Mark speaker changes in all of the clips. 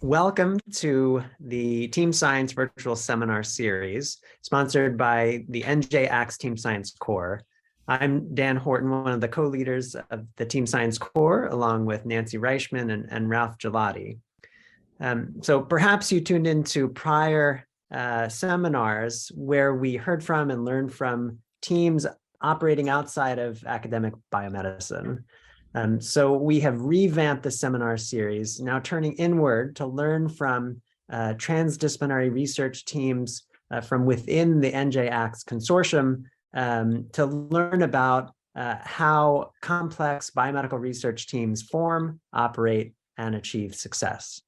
Speaker 1: Welcome to the Team Science Virtual Seminar Series, sponsored by the NJ-ACTS Team Science Core. I'm Dan Horton, one of the co-leaders of the Team Science Core, along with Nancy Reichman and Ralph Gelati. So perhaps you tuned into prior seminars where we heard from and learned from teams operating outside of academic biomedicine. So we have revamped the seminar series, now turning inward to learn from transdisciplinary research teams from within the NJ-ACTS Consortium to learn about how complex biomedical research teams form, operate, and achieve success.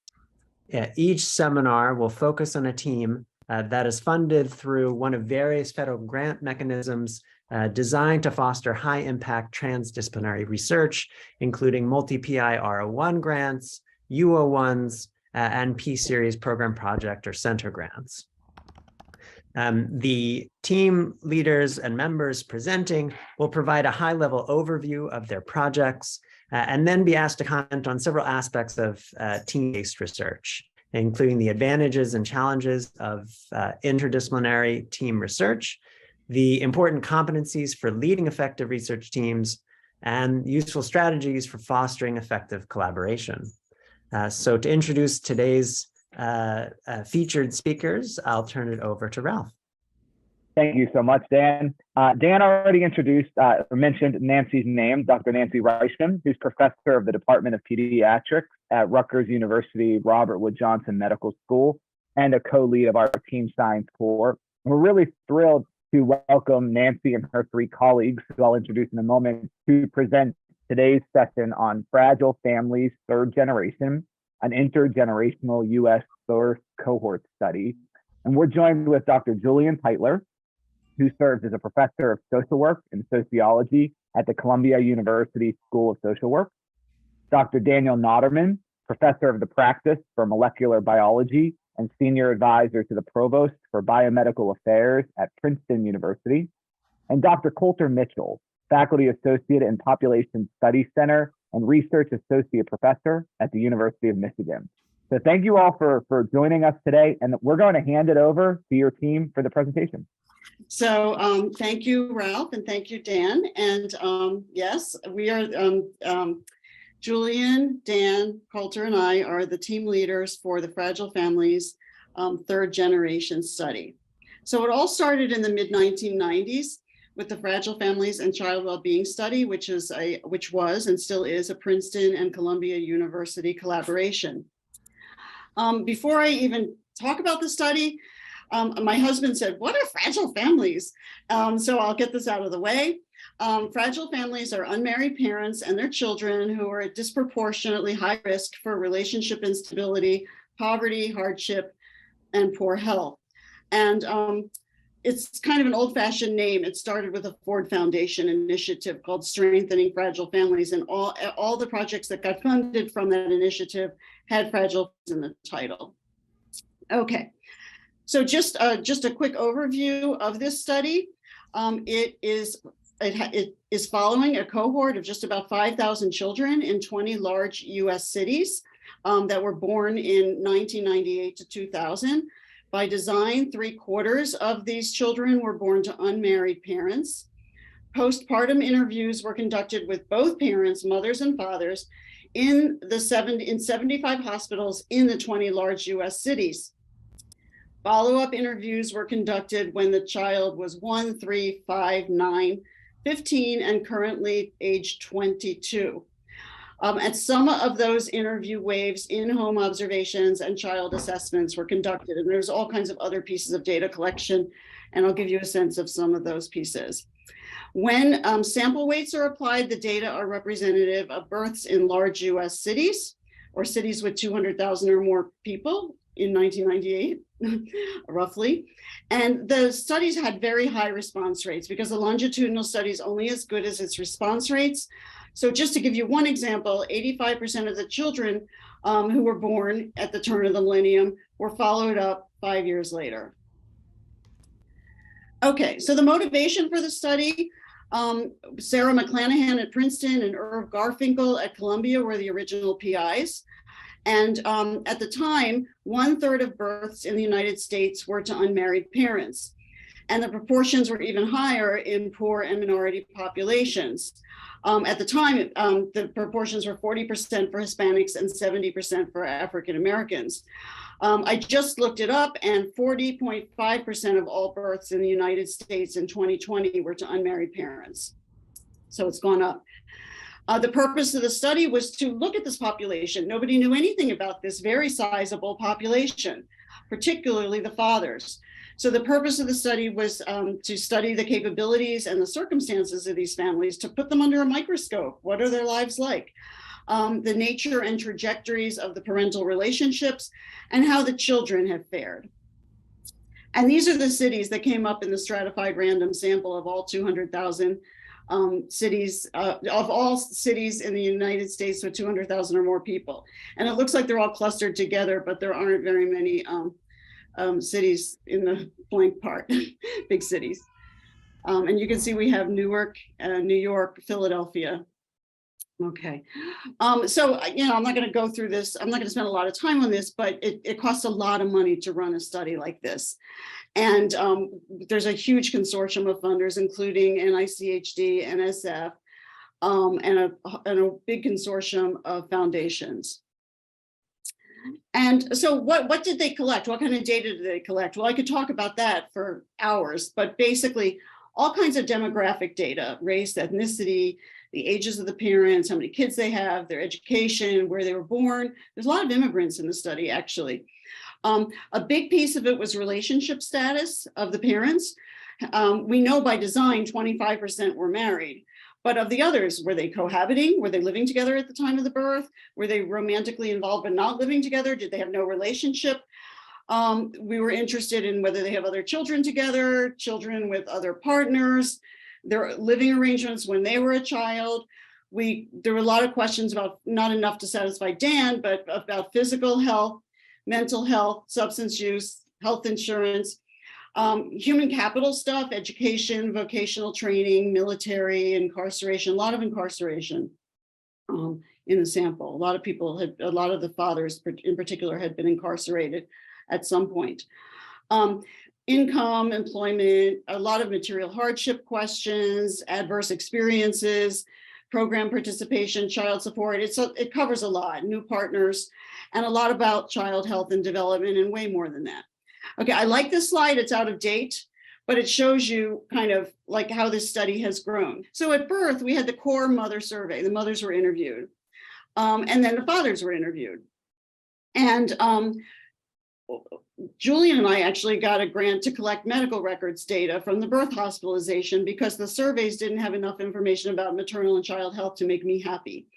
Speaker 1: Each seminar will focus on a team that is funded through one of various federal grant mechanisms designed to foster high-impact transdisciplinary research, including multi-PI R01 grants, U01s, and P-Series program project or center grants. The team leaders and members presenting will provide a high-level overview of their projects and then be asked to comment on several aspects of team-based research, including the advantages and challenges of interdisciplinary team research, the important competencies for leading effective research teams, and useful strategies for fostering effective collaboration. So to introduce today's featured speakers, I'll turn it over to Ralph.
Speaker 2: Thank you so much, Dan. Dan already introduced or mentioned Nancy's name, Dr. Nancy Reichman, who's professor of the Department of Pediatrics at Rutgers University Robert Wood Johnson Medical School and a co-lead of our Team Science Core. And we're really thrilled to welcome Nancy and her three colleagues, who I'll introduce in a moment, to present today's session on Fragile Families Third Generation, an intergenerational U.S. birth cohort study. And we're joined with Dr. Julien Teitler, who serves as a professor of social work and sociology at the Columbia University School of Social Work, Dr. Daniel Notterman, professor of the practice for molecular biology and senior advisor to the provost for biomedical affairs at Princeton University, and Dr. Coulter Mitchell, faculty associate in Population Studies Center and research associate professor at the University of Michigan. So thank you all for joining us today, and we're going to hand it over to your team for the presentation.
Speaker 3: So thank you, Ralph, and thank you, Dan. And yes, we are, Julien, Dan, Coulter, and I are the team leaders for the Fragile Families Third Generation study. So it all started in the mid-1990s with the Fragile Families and Child Wellbeing Study, which was and still is a Princeton and Columbia University collaboration. Before I even talk about the study, my husband said, "What are fragile families?" So I'll get this out of the way. Fragile families are unmarried parents and their children who are at disproportionately high risk for relationship instability, poverty, hardship, and poor health. And it's kind of an old-fashioned name. It started with a Ford Foundation initiative called Strengthening Fragile Families, and all the projects that got funded from that initiative had fragile in the title. Okay. So just a quick overview of this study. It is following a cohort of just about 5,000 children in 20 large US cities that were born in 1998 to 2000. By design, 3/4 of these children were born to unmarried parents. Postpartum interviews were conducted with both parents, mothers and fathers, in 75 hospitals in the 20 large US cities. Follow-up interviews were conducted when the child was 1, 3, 5, 9, 15, and currently age 22. At some of those interview waves, in-home observations and child assessments were conducted, and there's all kinds of other pieces of data collection, and I'll give you a sense of some of those pieces. When sample weights are applied, the data are representative of births in large US cities or cities with 200,000 or more people in 1998, roughly. And the studies had very high response rates because the longitudinal study is only as good as its response rates. So just to give you one example, 85% of the children who were born at the turn of the millennium were followed up 5 years later. Okay, so the motivation for the study, Sarah McClanahan at Princeton and Irv Garfinkel at Columbia were the original PIs. And at the time, 1/3 of births in the United States were to unmarried parents. And the proportions were even higher in poor and minority populations. At the time, the proportions were 40% for Hispanics and 70% for African Americans. I just looked it up, and 40.5% of all births in the United States in 2020 were to unmarried parents. So it's gone up. The purpose of the study was to look at this population. Nobody knew anything about this very sizable population, particularly the fathers. So the purpose of the study was to study the capabilities and the circumstances of these families, to put them under a microscope. What are their lives like? The nature and trajectories of the parental relationships, and how the children have fared. And these are the cities that came up in the stratified random sample of all 200,000 cities, of all cities in the United States with 200,000 or more people. And it looks like they're all clustered together, but there aren't very many cities in the blank part, big cities. And you can see we have Newark, New York, Philadelphia. Okay, so, you know, I'm not going to go through this. I'm not going to spend a lot of time on this, but it costs a lot of money to run a study like this. And there's a huge consortium of funders, including NICHD, NSF, and a big consortium of foundations. And so what did they collect? What kind of data did they collect? Well, I could talk about that for hours, but basically all kinds of demographic data: race, ethnicity, the ages of the parents, how many kids they have, their education, where they were born. There's a lot of immigrants in the study, actually. A big piece of it was relationship status of the parents. We know by design 25% were married, but of the others, were they cohabiting? Were they living together at the time of the birth? Were they romantically involved but not living together? Did they have no relationship? We were interested in whether they have other children together, children with other partners, their living arrangements when they were a child. There were a lot of questions about, not enough to satisfy Dan, but about physical health, mental health, substance use, health insurance, human capital stuff, education, vocational training, military, incarceration, a lot of incarceration in the sample. A lot of the fathers in particular had been incarcerated at some point. Income, employment, a lot of material hardship questions, adverse experiences, program participation, child support. It covers a lot, new partners, and a lot about child health and development, and way more than that. Okay, I like this slide. It's out of date, but it shows you kind of like how this study has grown. So at birth, we had the core mother survey. The mothers were interviewed, and then the fathers were interviewed. And Julien and I actually got a grant to collect medical records data from the birth hospitalization, because the surveys didn't have enough information about maternal and child health to make me happy.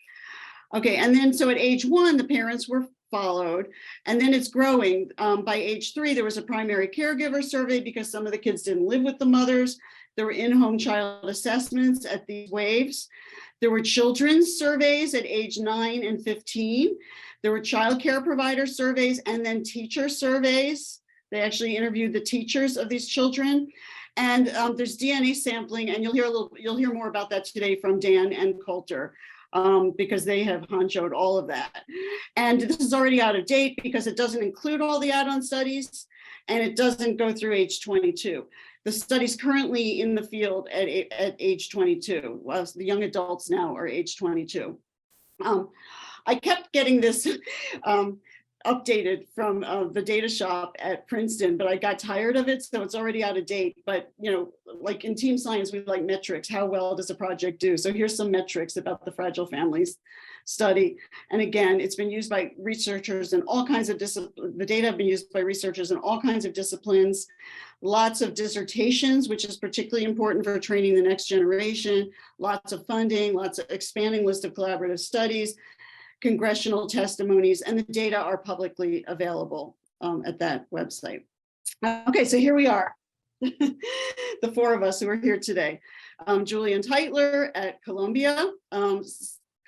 Speaker 3: Okay, and then so at age 1, the parents were followed, and then it's growing. By age 3, there was a primary caregiver survey because some of the kids didn't live with the mothers. There were in-home child assessments at these waves. There were children's surveys at age 9 and 15. There were child care provider surveys, and then teacher surveys. They actually interviewed the teachers of these children. And there's DNA sampling, and you'll hear more about that today from Dan and Coulter, because they have honchoed all of that. And this is already out of date because it doesn't include all the add-on studies, and it doesn't go through age 22. The study's currently in the field at age 22, while the young adults now are age 22. I kept getting this updated from the data shop at Princeton, but I got tired of it, so it's already out of date. But, you know, like in team science, we like metrics. How well does a project do? So here's some metrics about the Fragile Families study. And again, it's been used by researchers in all kinds of disciplines. The data have been used by researchers in all kinds of disciplines. Lots of dissertations, which is particularly important for training the next generation. Lots of funding, lots of expanding list of collaborative studies, congressional testimonies, and the data are publicly available at that website. Okay, so here we are, the 4 of us who are here today. Julien Teitler at Columbia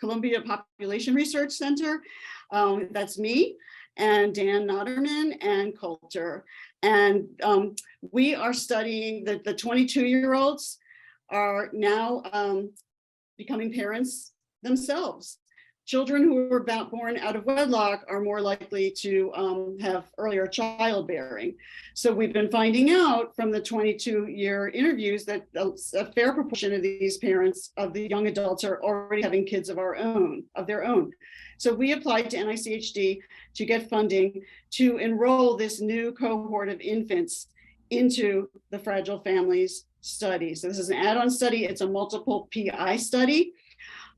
Speaker 3: Population Research Center, that's me, and Dan Notterman and Coulter. And we are studying the 22-year-olds are now becoming parents themselves. children who were born out of wedlock are more likely to have earlier childbearing. So we've been finding out from the 22-year interviews that a fair proportion of these parents, of the young adults, are already having kids of their own. So we applied to NICHD to get funding to enroll this new cohort of infants into the Fragile Families study. So this is an add-on study. It's a multiple PI study.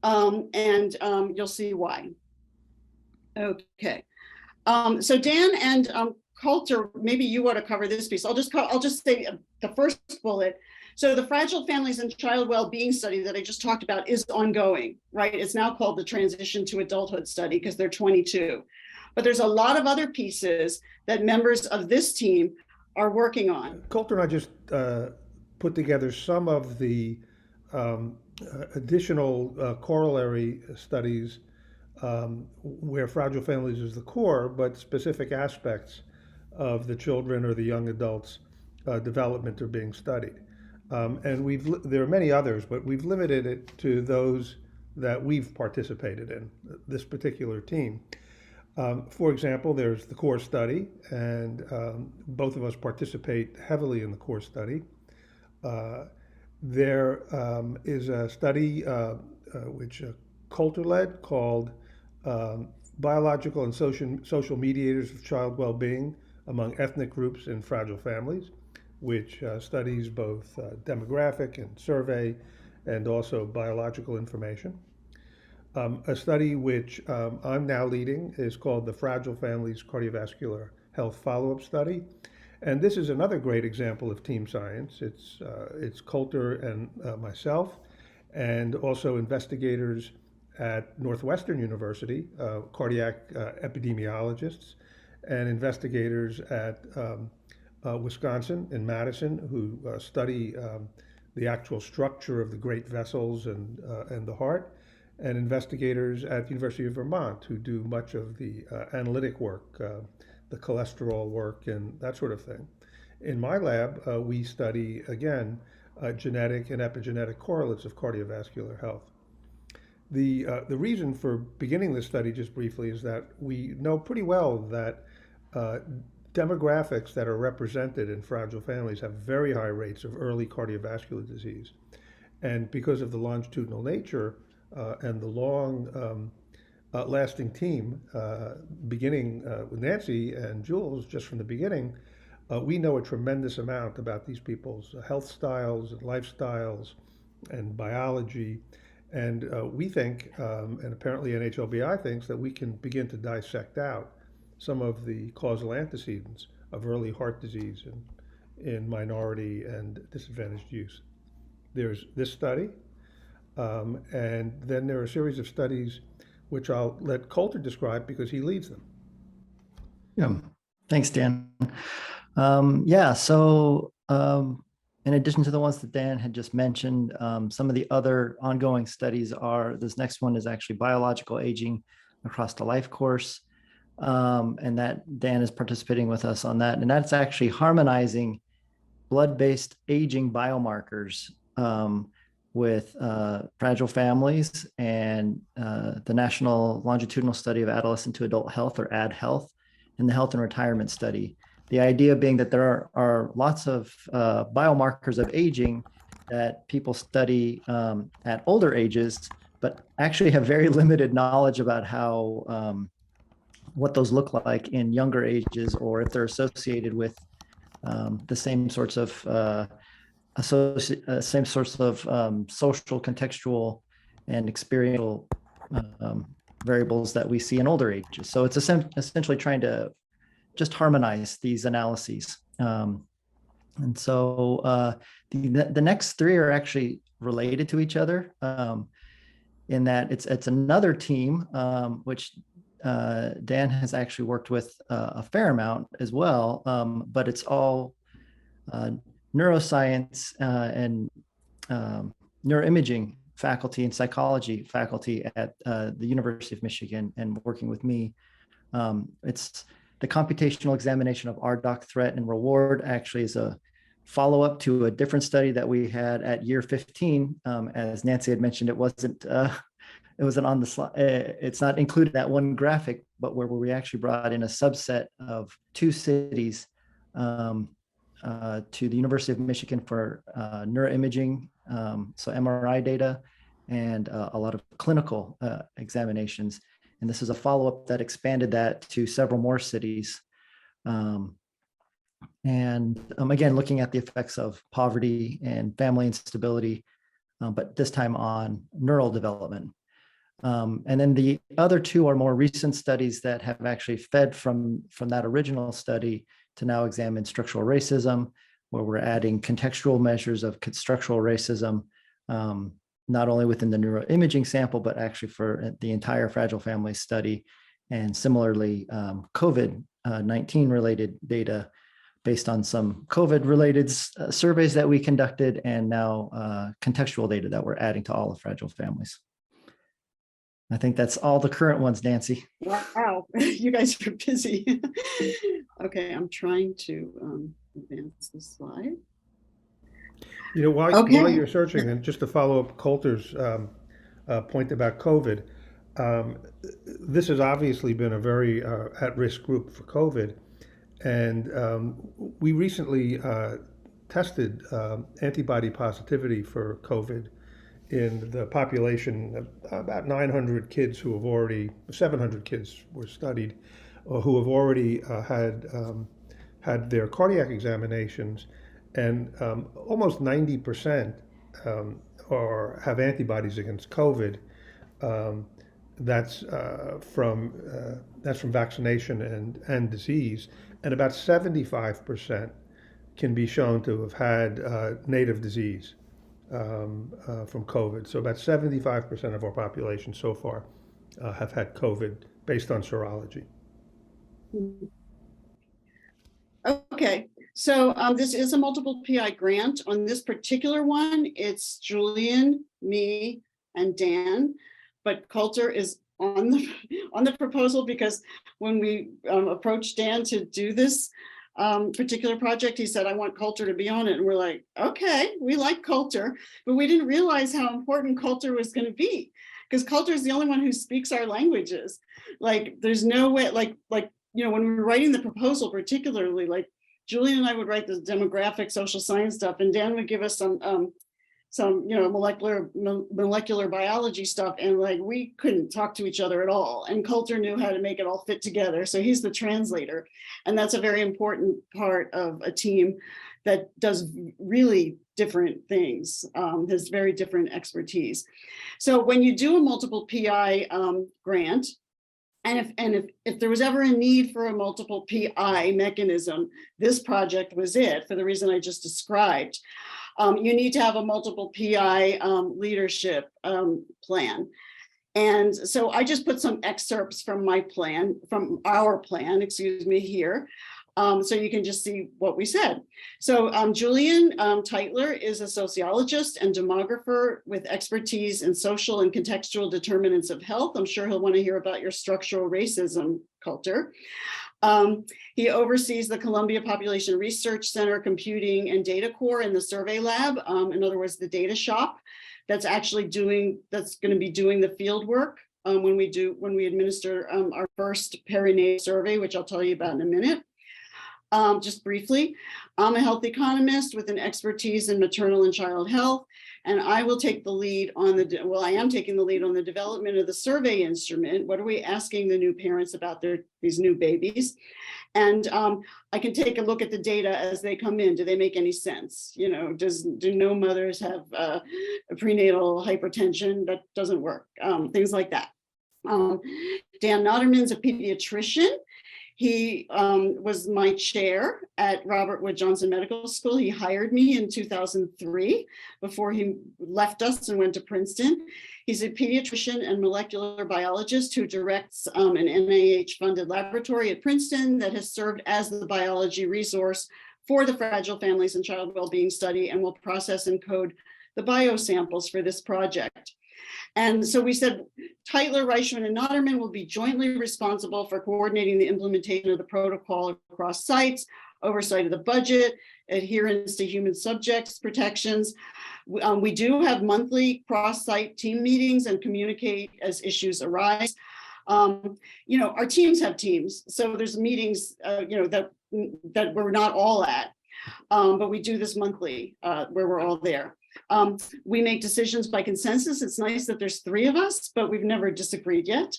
Speaker 3: You'll see why. Okay. So Dan and Coulter, maybe you want to cover this piece. I'll just say the first bullet. So the Fragile Families and Child Wellbeing study that I just talked about is ongoing, right? It's now called the Transition to Adulthood study because they're 22. But there's a lot of other pieces that members of this team are working on.
Speaker 4: Coulter and I just put together some of the additional corollary studies where Fragile Families is the core, but specific aspects of the children or the young adults' development are being studied. And there are many others, but we've limited it to those that we've participated in, this particular team. For example, there's the core study, and both of us participate heavily in the core study. There is a study which Coulter led called Biological and Social Mediators of Child Wellbeing Among Ethnic Groups in Fragile Families, which studies both demographic and survey and also biological information. A study which I'm now leading is called the Fragile Families Cardiovascular Health Follow-Up Study. And this is another great example of team science. It's Coulter and myself, and also investigators at Northwestern University, cardiac epidemiologists, and investigators at Wisconsin in Madison who study the actual structure of the great vessels and the heart, and investigators at the University of Vermont who do much of the analytic work, the cholesterol work and that sort of thing. In my lab, we study, again, genetic and epigenetic correlates of cardiovascular health. The reason for beginning this study, just briefly, is that we know pretty well that demographics that are represented in fragile families have very high rates of early cardiovascular disease. And because of the longitudinal nature and the long lasting team, beginning with Nancy and Jules, just from the beginning, we know a tremendous amount about these people's health styles and lifestyles and biology. And we think, and apparently NHLBI thinks, that we can begin to dissect out some of the causal antecedents of early heart disease in minority and disadvantaged youth. There's this study, and then there are a series of studies which I'll let Coulter describe because he leads them.
Speaker 5: Yeah, thanks, Dan. In addition to the ones that Dan had just mentioned, some of the other ongoing studies are, this next one is actually biological aging across the life course. And that Dan is participating with us on that. And that's actually harmonizing blood-based aging biomarkers with fragile families and the National Longitudinal Study of Adolescent to Adult Health, or ADHealth, and the Health and Retirement Study. The idea being that there are lots of biomarkers of aging that people study at older ages, but actually have very limited knowledge about how what those look like in younger ages, or if they're associated with the same sorts of social, contextual, and experiential variables that we see in older ages. So it's essentially trying to just harmonize these analyses. And so the next three are actually related to each other in that it's another team, which Dan has actually worked with a fair amount as well, but it's all neuroscience and neuroimaging faculty and psychology faculty at the University of Michigan, and working with me. It's the computational examination of RDoC threat and reward actually is a follow-up to a different study that we had at year 15. As Nancy had mentioned, it wasn't it wasn't on the slide. It's not included in that one graphic, but where we actually brought in a subset of 2 cities to the University of Michigan for neuroimaging, so MRI data, and a lot of clinical examinations. And this is a follow-up that expanded that to several more cities. Again, looking at the effects of poverty and family instability, but this time on neural development. And then the other 2 are more recent studies that have actually fed from that original study to now examine structural racism, where we're adding contextual measures of structural racism, not only within the neuroimaging sample, but actually for the entire Fragile Families study. And similarly, COVID-19 related data based on some COVID-related surveys that we conducted, and now contextual data that we're adding to all of Fragile Families. I think that's all the current ones, Nancy.
Speaker 3: Wow, you guys are busy. Okay, I'm trying to advance the slide.
Speaker 4: You know, while you're searching, and just to follow up Coulter's point about COVID, this has obviously been a very at-risk group for COVID. And we recently tested antibody positivity for COVID in the population of about 900 kids who have already, 700 kids were studied, who have already had their cardiac examinations, and almost 90% have antibodies against COVID. That's from vaccination and disease, and about 75% can be shown to have had native disease from COVID. So about 75% of our population so far have had COVID based on serology.
Speaker 3: Okay, so this is a multiple PI grant. On this particular one, it's Julien, me, and Dan, but Coulter is on the proposal, because when we approached Dan to do this particular project, he said, I want Coulter to be on it. And we're like, okay, we like Coulter, but we didn't realize how important Coulter was going to be, because Coulter is the only one who speaks our languages. Like, there's no way, like, you know, when we were writing the proposal, particularly, like Julien and I would write the demographic social science stuff, and Dan would give us some you know, molecular biology stuff, and like we couldn't talk to each other at all. And Coulter knew how to make it all fit together. So he's the translator. And that's a very important part of a team that does really different things, has very different expertise. So when you do a multiple PI grant, and if there was ever a need for a multiple PI mechanism, this project was it, for the reason I just described. You need to have a multiple PI leadership plan. And so I just put some excerpts from our plan, excuse me, here. So you can just see what we said. So Julien Teitler is a sociologist and demographer with expertise in social and contextual determinants of health. I'm sure he'll want to hear about your structural racism, Coulter. He oversees the Columbia Population Research Center Computing and Data Core in the Survey Lab, in other words, the data shop that's going to be doing the field work when we administer our first perinatal survey, which I'll tell you about in a minute. Just briefly, I'm a health economist with an expertise in maternal and child health, and I will take the lead on I am taking the lead on the development of the survey instrument. What are we asking the new parents about these new babies? And I can take a look at the data as they come in. Do they make any sense? You know, do no mothers have prenatal hypertension? That doesn't work. Things like that. Dan Notterman's a pediatrician. He was my chair at Robert Wood Johnson Medical School. He hired me in 2003 before he left us and went to Princeton. He's a pediatrician and molecular biologist who directs an NIH-funded laboratory at Princeton that has served as the biology resource for the Fragile Families and Child Wellbeing Study, and will process and code the biosamples for this project. And so we said Teitler, Reichman, and Notterman will be jointly responsible for coordinating the implementation of the protocol across sites. oversight of the budget, adherence to human subjects protections. We do have monthly cross-site team meetings and communicate as issues arise. Our teams have teams, so there's meetings, that we're not all at, but we do this monthly where we're all there. We make decisions by consensus. It's nice that there's 3 of us, but we've never disagreed yet.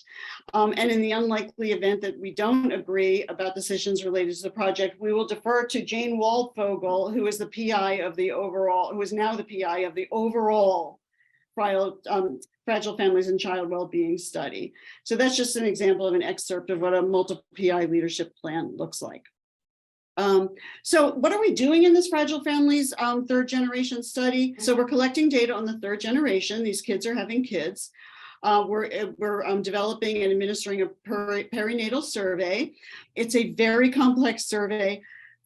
Speaker 3: And in the unlikely event that we don't agree about decisions related to the project, we will defer to Jane Waldfogel, who is the PI of the overall, who is now the PI of the overall Fragile Families and Child Wellbeing Study. So that's just an example of an excerpt of what a multiple PI leadership plan looks like. So what are we doing in this Fragile Families 3rd generation study? So we're collecting data on the 3rd generation. These kids are having kids. We're developing and administering a perinatal survey. It's a very complex survey.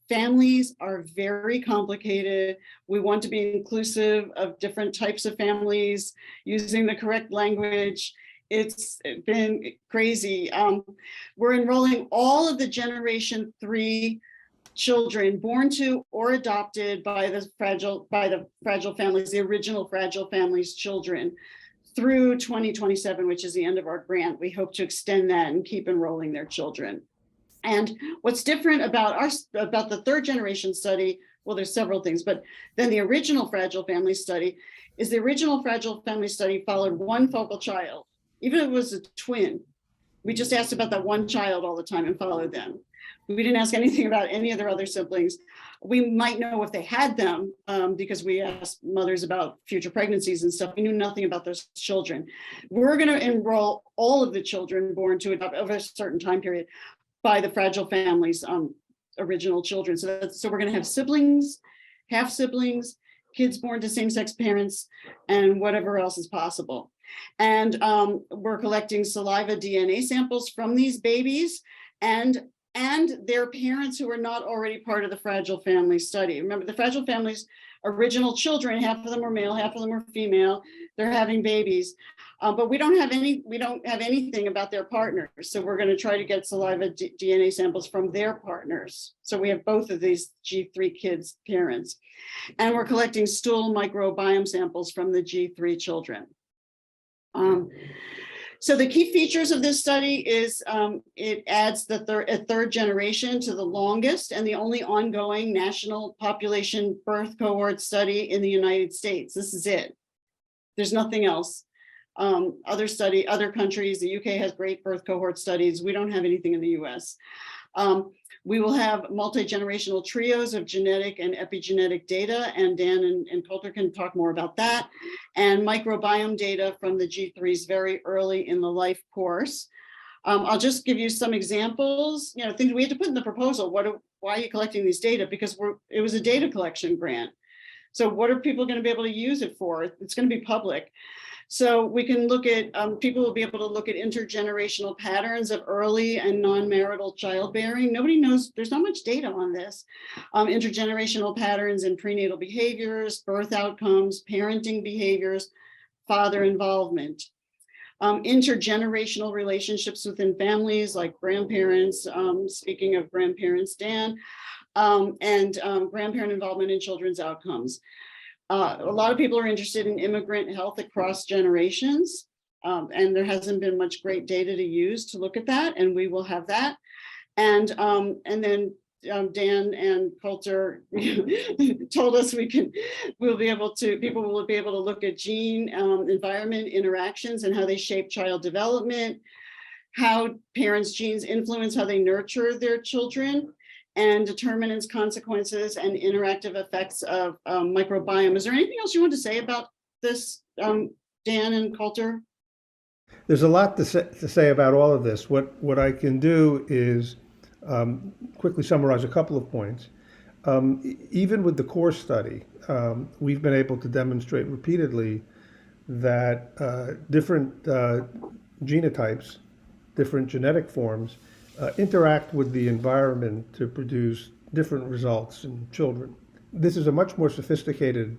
Speaker 3: Families are very complicated. We want to be inclusive of different types of families, using the correct language. It's been crazy. We're enrolling all of the generation 3 children born to or adopted by the Fragile Families, the original Fragile Families children, through 2027, which is the end of our grant. We hope to extend that and keep enrolling their children. And what's different about the 3rd generation study, well, there's several things, but then the original Fragile Family study is the original Fragile Family study followed one focal child, even if it was a twin. We just asked about that one child all the time and followed them. We didn't ask anything about any of their other siblings. We might know if they had them because we asked mothers about future pregnancies and stuff. We knew nothing about those children. We're going to enroll all of the children born to adopt over a certain time period by the Fragile Families original children. So we're going to have siblings, half siblings, kids born to same-sex parents, and whatever else is possible. And we're collecting saliva DNA samples from these babies and their parents who are not already part of the Fragile Family study. Remember, the Fragile Families original children, half of them were male, half of them were female. They're having babies, but we don't have anything about their partners. So we're going to try to get saliva DNA samples from their partners. So we have both of these G3 kids' parents, and we're collecting stool microbiome samples from the G3 children. So the key features of this study is it adds a 3rd generation to the longest and the only ongoing national population birth cohort study in the United States. This is it. There's nothing else. Other countries, the UK has great birth cohort studies. We don't have anything in the US. We will have multi-generational trios of genetic and epigenetic data, and Dan and Coulter can talk more about that, and microbiome data from the G3s very early in the life course. I'll just give you some examples, things we had to put in the proposal. Why are you collecting these data? Because it was a data collection grant. So what are people going to be able to use it for? It's going to be public. So we can look at, people will be able to look at intergenerational patterns of early and non-marital childbearing. Nobody knows, there's not much data on this. Intergenerational patterns in prenatal behaviors, birth outcomes, parenting behaviors, father involvement. Intergenerational relationships within families like grandparents, speaking of grandparents, Dan, and grandparent involvement in children's outcomes. A lot of people are interested in immigrant health across generations, and there hasn't been much great data to use to look at that, and we will have that. And then Dan and Coulter told us people will be able to look at gene environment interactions and how they shape child development, how parents' genes influence how they nurture their children, and determinants, consequences, and interactive effects of microbiome. Is there anything else you want to say about this, Dan and Coulter?
Speaker 4: There's a lot to say about all of this. What I can do is quickly summarize a couple of points. Even with the core study, we've been able to demonstrate repeatedly that different genotypes, different genetic forms, interact with the environment to produce different results in children. This is a much more sophisticated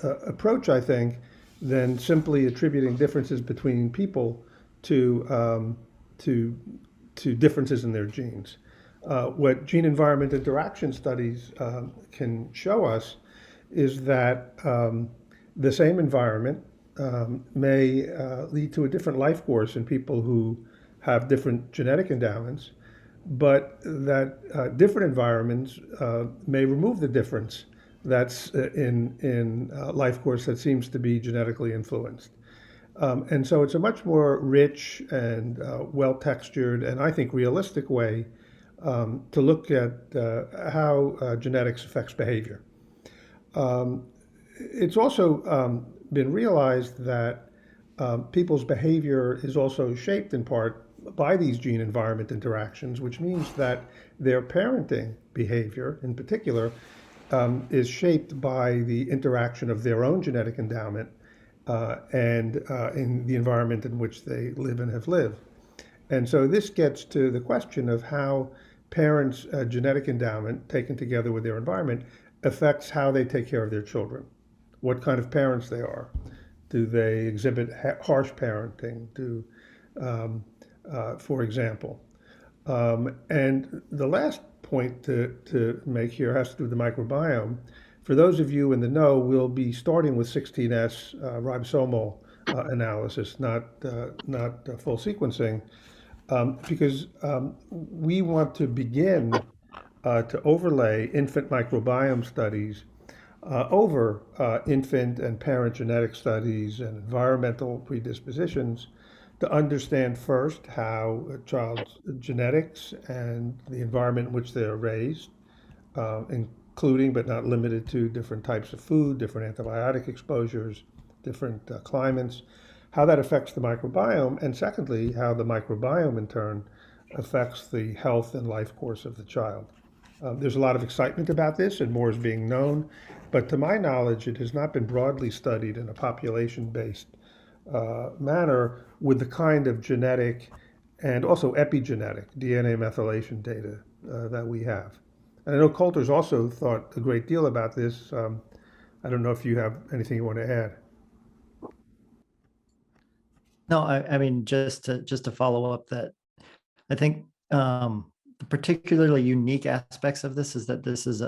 Speaker 4: approach, I think, than simply attributing differences between people to differences in their genes. What gene environment interaction studies can show us is that the same environment may lead to a different life course in people who have different genetic endowments, but that different environments may remove the difference that's in life course that seems to be genetically influenced. And so it's a much more rich and well-textured and I think realistic way to look at how genetics affects behavior. It's also been realized that people's behavior is also shaped in part by these gene environment interactions, which means that their parenting behavior in particular is shaped by the interaction of their own genetic endowment and in the environment in which they live and have lived. And so this gets to the question of how parents' genetic endowment taken together with their environment affects how they take care of their children, what kind of parents they are. Do they exhibit harsh parenting, for example? And the last point to make here has to do with the microbiome. For those of you in the know, we'll be starting with 16S ribosomal analysis, not full sequencing, because we want to begin to overlay infant microbiome studies over infant and parent genetic studies and environmental predispositions to understand first how a child's genetics and the environment in which they're raised, including but not limited to different types of food, different antibiotic exposures, different climates, how that affects the microbiome, and secondly, how the microbiome in turn affects the health and life course of the child. There's a lot of excitement about this and more is being known, but to my knowledge, it has not been broadly studied in a population-based manner with the kind of genetic and also epigenetic DNA methylation data that we have. And I know Coulter's also thought a great deal about this. I don't know if you have anything you want to add.
Speaker 5: No, I mean, just to follow up that, I think the particularly unique aspects of this is that this is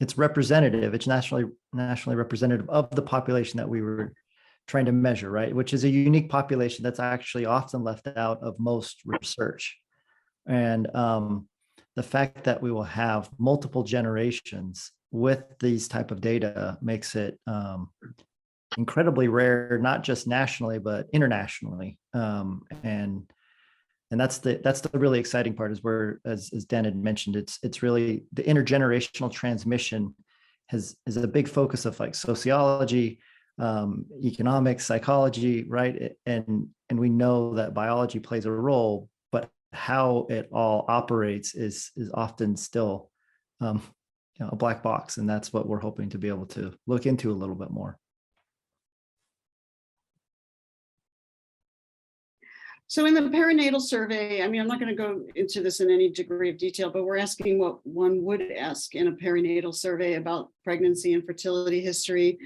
Speaker 5: it's representative. It's nationally representative of the population that we were trying to measure, right? Which is a unique population that's actually often left out of most research. And the fact that we will have multiple generations with these type of data makes it incredibly rare, not just nationally, but internationally. And that's the really exciting part is where, as Dan had mentioned, it's really the intergenerational transmission is a big focus of like sociology, economics, psychology, right? And we know that biology plays a role, but how it all operates is often still a black box, and that's what we're hoping to be able to look into a little bit more.
Speaker 3: So in the perinatal survey, I mean, I'm not going to go into this in any degree of detail, but we're asking what one would ask in a perinatal survey about pregnancy and fertility history,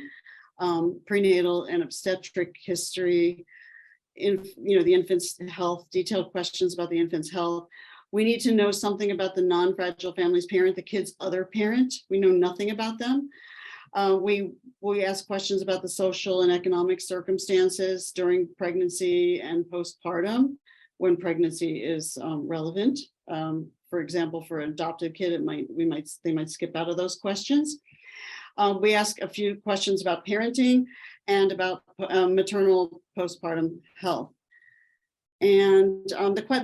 Speaker 3: prenatal and obstetric history, the infant's health, detailed questions about the infant's health. We need to know something about the non-fragile family's parent, the kid's other parent. We know nothing about them. We ask questions about the social and economic circumstances during pregnancy and postpartum when pregnancy is relevant. For example, for an adopted kid, they might skip out of those questions. We ask a few questions about parenting and about maternal postpartum health. And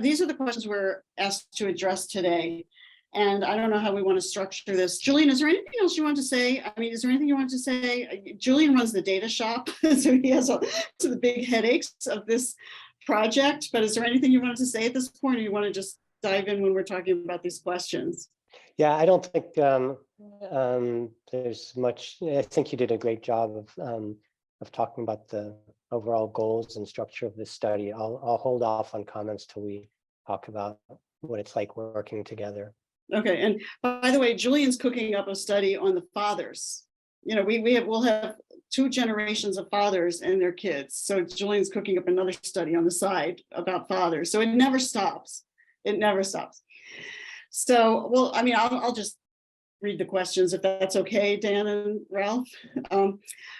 Speaker 3: these are the questions we're asked to address today. And I don't know how we want to structure this. Julien, is there anything else you want to say? I mean, is there anything you want to say? Julien runs the data shop, so he has the big headaches of this project. But is there anything you wanted to say at this point, or you want to just dive in when we're talking about these questions?
Speaker 6: Yeah, I don't think there's much. I think you did a great job of talking about the overall goals and structure of this study. I'll hold off on comments till we talk about what it's like working together.
Speaker 3: Okay, and by the way, Julien's cooking up a study on the fathers. We'll have 2 generations of fathers and their kids. So Julien's cooking up another study on the side about fathers. So it never stops. It never stops. So, well, I mean, I'll just read the questions if that's okay, Dan and Ralph.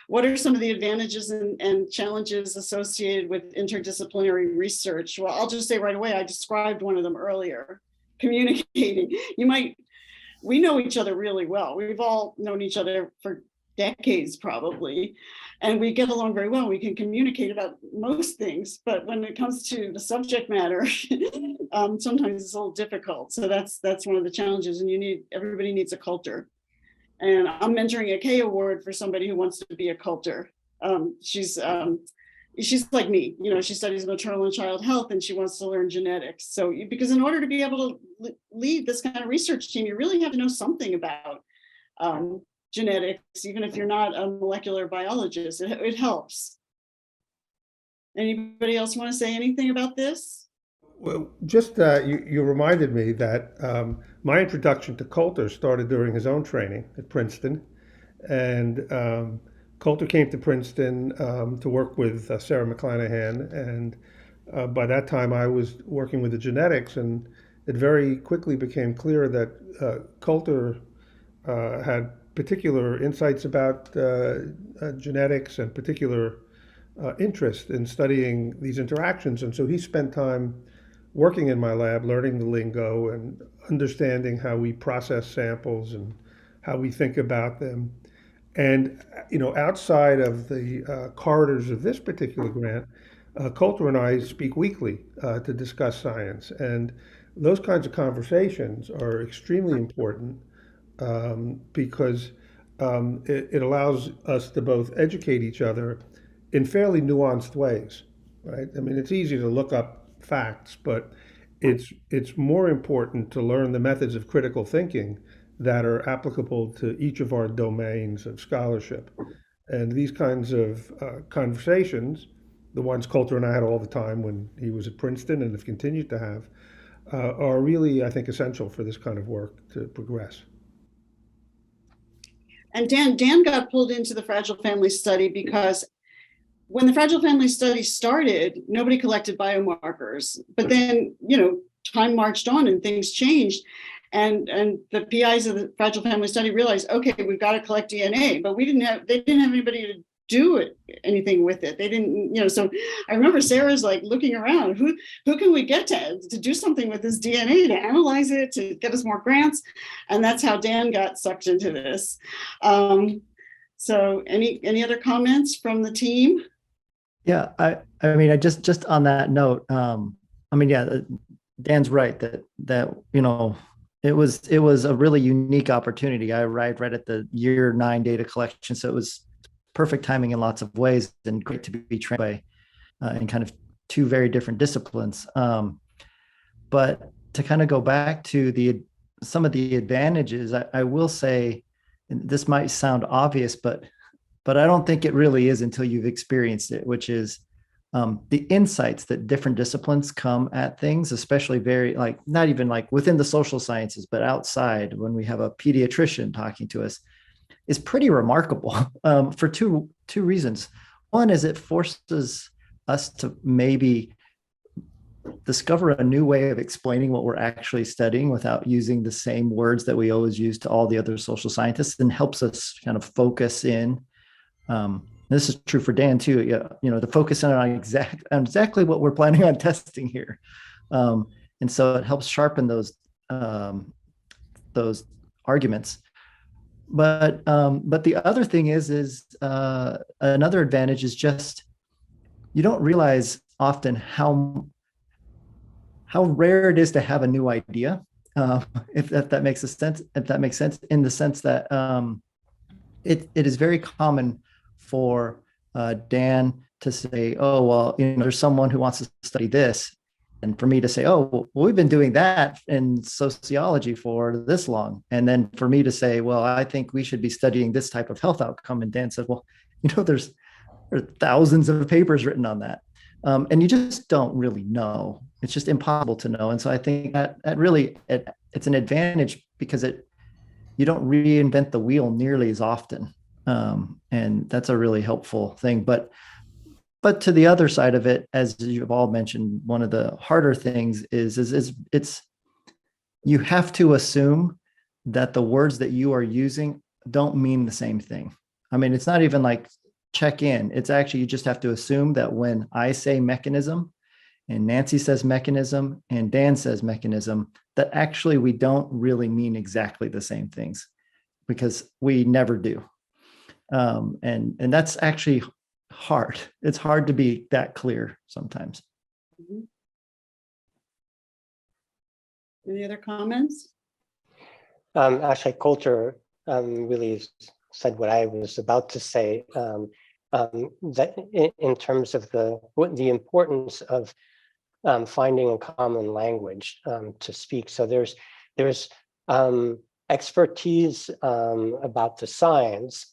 Speaker 3: What are some of the advantages and challenges associated with interdisciplinary research? Well, I'll just say right away, I described one of them earlier, communicating. We know each other really well. We've all known each other for decades probably, and we get along very well. We can communicate about most things, but when it comes to the subject matter, sometimes it's a little difficult. So that's one of the challenges, and everybody needs a culture. And I'm mentoring a K award for somebody who wants to be a culture. She's like me, she studies maternal and child health, and she wants to learn genetics. So because in order to be able to lead this kind of research team, you really have to know something about genetics, even if you're not a molecular biologist. It helps. Anybody else want to say anything about this?
Speaker 4: Well, just you reminded me that my introduction to Coulter started during his own training at Princeton, and Coulter came to Princeton to work with Sarah McClanahan, and by that time I was working with the genetics, and it very quickly became clear that Coulter had particular insights about genetics and particular interest in studying these interactions, and so he spent time working in my lab, learning the lingo and understanding how we process samples and how we think about them. And outside of the corridors of this particular grant, Coulter and I speak weekly to discuss science, and those kinds of conversations are extremely important because it allows us to both educate each other in fairly nuanced ways, right? I mean, it's easy to look up facts, but it's more important to learn the methods of critical thinking that are applicable to each of our domains of scholarship. And these kinds of conversations, the ones Coulter and I had all the time when he was at Princeton and have continued to have, are really, I think, essential for this kind of work to progress.
Speaker 3: And Dan got pulled into the Fragile Family Study because when the Fragile Family Study started, nobody collected biomarkers. But then, time marched on and things changed. And the PIs of the Fragile Family Study realized, okay, we've got to collect DNA, but they didn't have anybody to do anything with it. They didn't, so I remember Sarah's like looking around, who can we get to do something with this DNA, to analyze it, to get us more grants? And that's how Dan got sucked into this. So any other comments from the team?
Speaker 5: Yeah, I mean, I just on that note, Dan's right that it was a really unique opportunity. I arrived right at the year 9 data collection, so it was perfect timing in lots of ways, and great to be trained by in kind of two very different disciplines. But to kind of go back to some of the advantages, I will say, and this might sound obvious, but I don't think it really is until you've experienced it, which is the insights that different disciplines come at things, especially not even like within the social sciences, but outside, when we have a pediatrician talking to us, is pretty remarkable for two reasons. One is it forces us to maybe discover a new way of explaining what we're actually studying without using the same words that we always use to all the other social scientists, and helps us kind of focus in. This is true for Dan too, to focus in on exactly what we're planning on testing here. And so it helps sharpen those arguments. But the other thing is another advantage is just, you don't realize often how rare it is to have a new idea. If that makes sense, in the sense that it is very common for Dan to say, oh, well, there's someone who wants to study this. And for me to say, oh, well, we've been doing that in sociology for this long. And then for me to say, well, I think we should be studying this type of health outcome. And Dan said, well, there are thousands of papers written on that. And you just don't really know. It's just impossible to know. And so I think that really, it's an advantage because you don't reinvent the wheel nearly as often. And that's a really helpful thing. But to the other side of it, as you've all mentioned, one of the harder things is you have to assume that the words that you are using don't mean the same thing. I mean, it's not even like check in. It's actually, you just have to assume that when I say mechanism and Nancy says mechanism and Dan says mechanism, that actually we don't really mean exactly the same things, because we never do. And that's actually hard. It's hard to be that clear sometimes.
Speaker 3: Mhm. Any other comments?
Speaker 6: Actually, Coulter really said what I was about to say, that in terms of the importance of finding a common language to speak. So there's expertise about the science,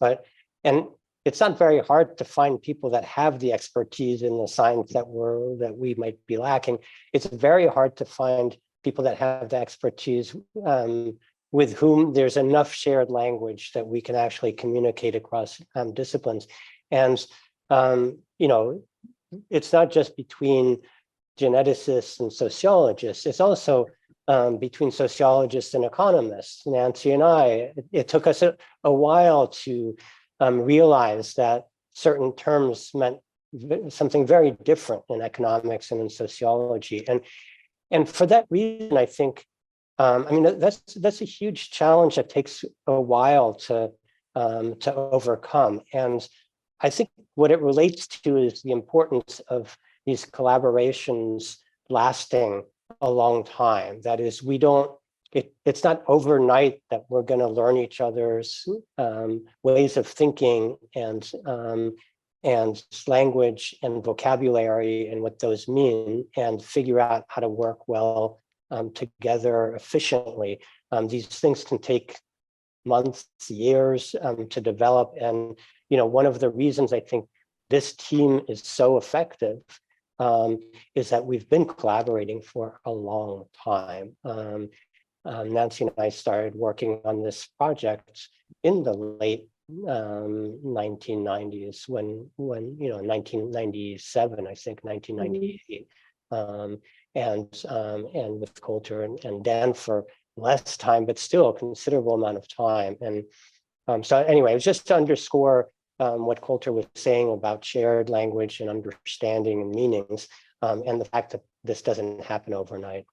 Speaker 6: and it's not very hard to find people that have the expertise in the science that we might be lacking. It's very hard to find people that have the expertise with whom there's enough shared language that we can actually communicate across disciplines. And it's not just between geneticists and sociologists, it's also between sociologists and economists. Nancy and I, it took us a while to realize that certain terms meant something very different in economics and in sociology. And for that reason, I think, that's a huge challenge that takes a while to overcome. And I think what it relates to is the importance of these collaborations lasting a long time. That is, it's not overnight that we're going to learn each other's ways of thinking and language and vocabulary and what those mean, and figure out how to work well together efficiently. These things can take months, years to develop. And one of the reasons I think this team is so effective is that we've been collaborating for a long time. Nancy and I started working on this project in the late 1990s, when 1997, I think 1998, and with Coulter and Dan for less time, but still a considerable amount of time. And so anyway, it was just to underscore what Coulter was saying about shared language and understanding and meanings, and the fact that this doesn't happen overnight.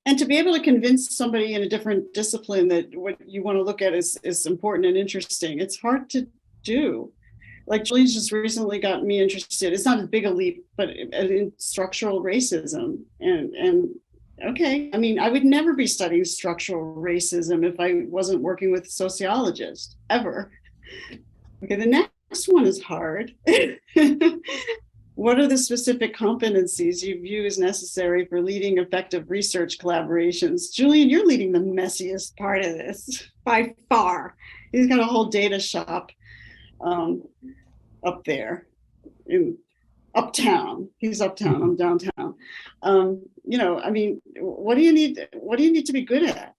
Speaker 3: And to be able to convince somebody in a different discipline that what you want to look at is important and interesting, it's hard to do. Like Julie's just recently got me interested. It's not as big a leap, but in structural racism. And okay, I mean, I would never be studying structural racism if I wasn't working with sociologists, ever. Okay, the next one is hard. What are the specific competencies you view as necessary for leading effective research collaborations? Julien, you're leading the messiest part of this by far. He's got a whole data shop up there in uptown. He's uptown, I'm downtown. I mean, what do you need? What do you need to be good at?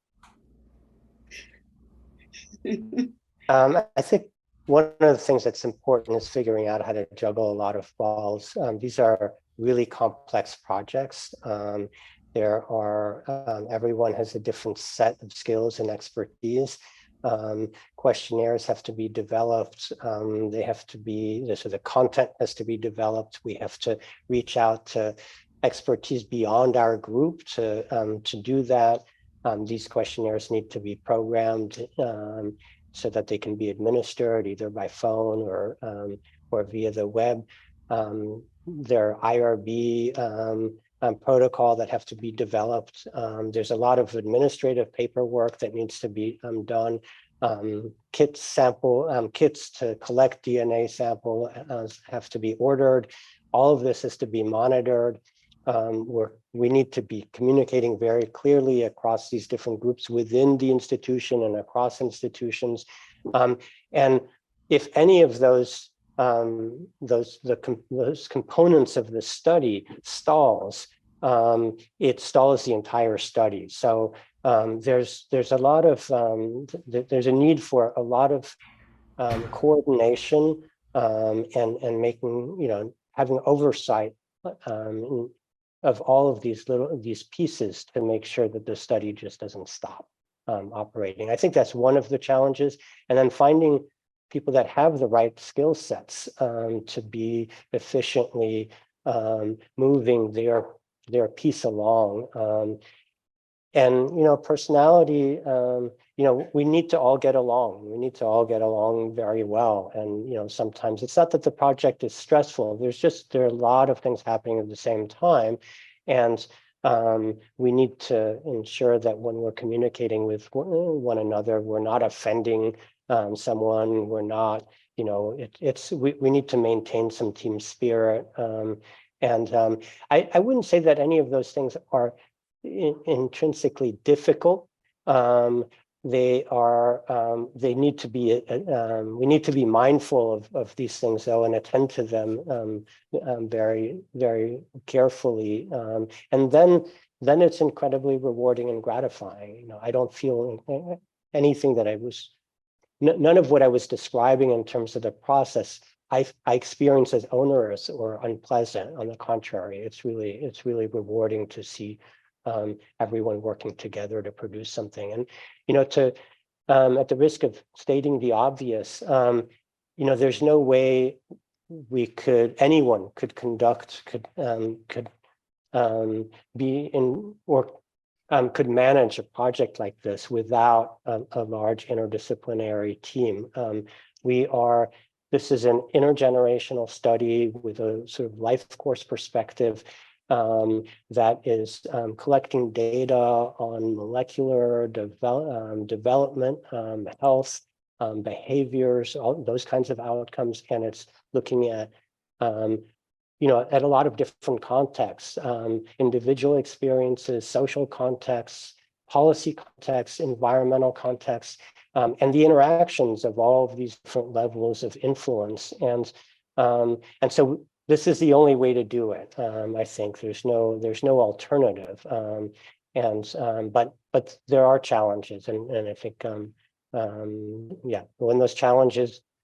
Speaker 6: I think one of the things that's important is figuring out how to juggle a lot of balls. These are really complex projects. Everyone has a different set of skills and expertise. Questionnaires have to be developed. The content has to be developed. We have to reach out to expertise beyond our group to do that. These questionnaires need to be programmed so that they can be administered either by phone or via the web. There are IRB protocol that have to be developed. There's a lot of administrative paperwork that needs to be done. Kits to collect DNA sample have to be ordered. All of this has to be monitored. We need to be communicating very clearly across these different groups within the institution and across institutions. And if any of those components of the study stalls, it stalls the entire study. So there's a need for a lot of coordination and making, having oversight of all of these pieces to make sure that the study just doesn't stop operating. I think that's one of the challenges. And then finding people that have the right skill sets to be efficiently moving their piece along. And, personality, we need to all get along. We need to all get along very well. And, sometimes it's not that the project is stressful. There are a lot of things happening at the same time. And we need to ensure that when we're communicating with one another, we're not offending someone. We're not, we need to maintain some team spirit. I wouldn't say that any of those things are intrinsically difficult. They need to be, we need to be mindful of these things though, and attend to them very, very carefully. And then it's incredibly rewarding and gratifying. I don't feel anything that none of what I was describing in terms of the process, I experience as onerous or unpleasant. On the contrary, it's really rewarding to see everyone working together to produce something. And at the risk of stating the obvious, there's no way anyone could manage a project like this without a large interdisciplinary team. This is an intergenerational study with a sort of life course perspective that is collecting data on molecular development, health, behaviors, all those kinds of outcomes, and it's looking at at a lot of different contexts, individual experiences, social contexts, policy contexts, environmental contexts, and the interactions of all of these different levels of influence. And so this is the only way to do it. I think there's no alternative. But there are challenges, and I think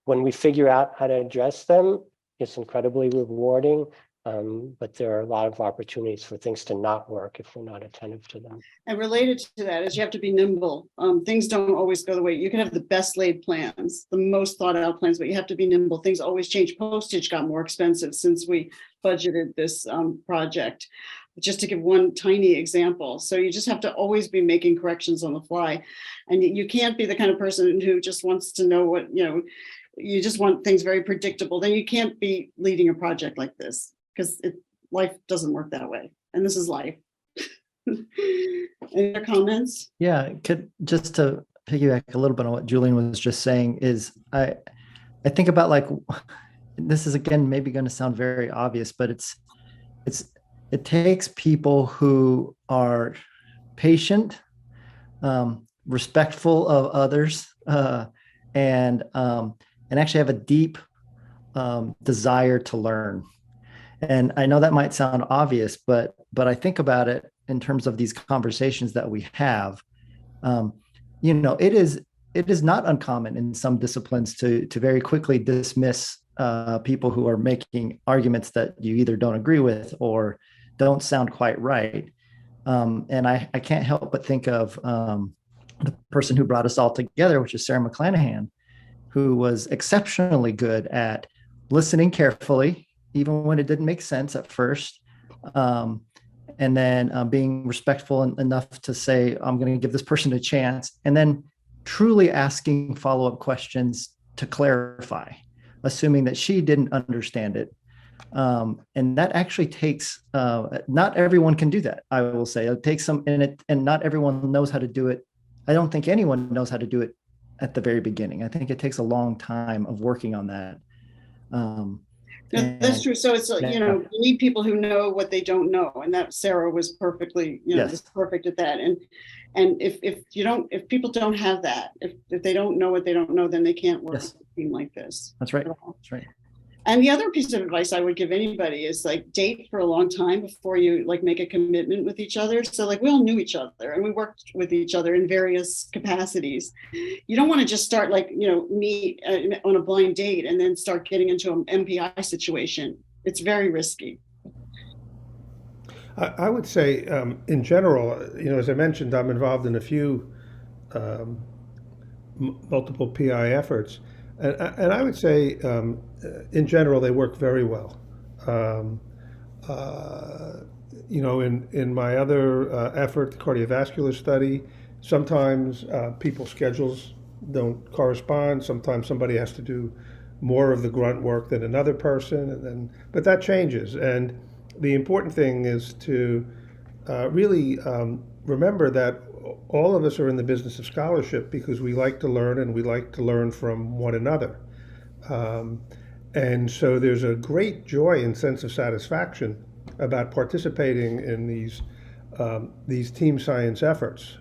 Speaker 6: when we figure out how to address them, it's incredibly rewarding. But there are a lot of opportunities for things to not work if we're not attentive to them.
Speaker 3: And related to that is you have to be nimble. Things don't always go the way. You can have the best laid plans, the most thought out plans, but you have to be nimble. Things always change. Postage got more expensive since we budgeted this project, just to give one tiny example. So you just have to always be making corrections on the fly. And you can't be the kind of person who just wants to know what, you just want things very predictable. Then you can't be leading a project like this, because life doesn't work that way. And this is life. Any other comments?
Speaker 5: Yeah, just to piggyback a little bit on what Julien was just saying is I think about, like, this is again maybe going to sound very obvious, but it takes people who are patient, respectful of others, and actually have a deep desire to learn. And I know that might sound obvious, but I think about it in terms of these conversations that we have. It is not uncommon in some disciplines to very quickly dismiss people who are making arguments that you either don't agree with or don't sound quite right. And I can't help but think of the person who brought us all together, which is Sarah McClanahan, who was exceptionally good at listening carefully, even when it didn't make sense at first. And then being respectful enough to say, I'm going to give this person a chance, and then truly asking follow-up questions to clarify, assuming that she didn't understand it. And that actually takes, not everyone can do that, I will say. It takes some, and not everyone knows how to do it. I don't think anyone knows how to do it at the very beginning. I think it takes a long time of working on that.
Speaker 3: That's true. So it's you need people who know what they don't know, and that Sarah was perfectly was perfect at that. And if people don't have that, if they don't know what they don't know, then they can't work with a team like this.
Speaker 5: That's right. That's right.
Speaker 3: And the other piece of advice I would give anybody is, like, date for a long time before you make a commitment with each other. So we all knew each other and we worked with each other in various capacities. You don't want to just start meet on a blind date and then start getting into an MPI situation. It's very risky.
Speaker 4: I would say, in general, as I mentioned, I'm involved in a few multiple PI efforts, and I would say, in general, they work very well. In my other effort, the cardiovascular study, sometimes people's schedules don't correspond. Sometimes somebody has to do more of the grunt work than another person, but that changes. And the important thing is to really remember that all of us are in the business of scholarship because we like to learn and we like to learn from one another. And so there's a great joy and sense of satisfaction about participating in these team science efforts.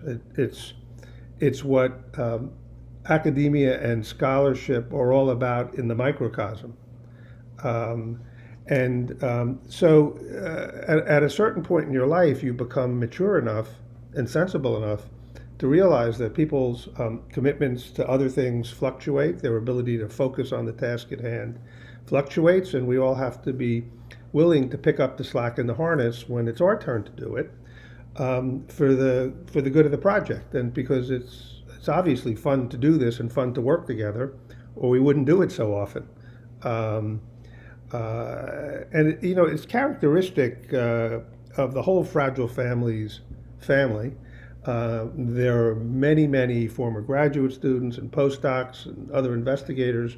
Speaker 4: It's what academia and scholarship are all about in the microcosm. So at a certain point in your life, you become mature enough and sensible enough to realize that people's commitments to other things fluctuate. Their ability to focus on the task at hand fluctuates, and we all have to be willing to pick up the slack in the harness when it's our turn to do it, for the good of the project, and because it's obviously fun to do this and fun to work together, or we wouldn't do it so often. It's characteristic of the whole Fragile Families family. There are many, many former graduate students and postdocs and other investigators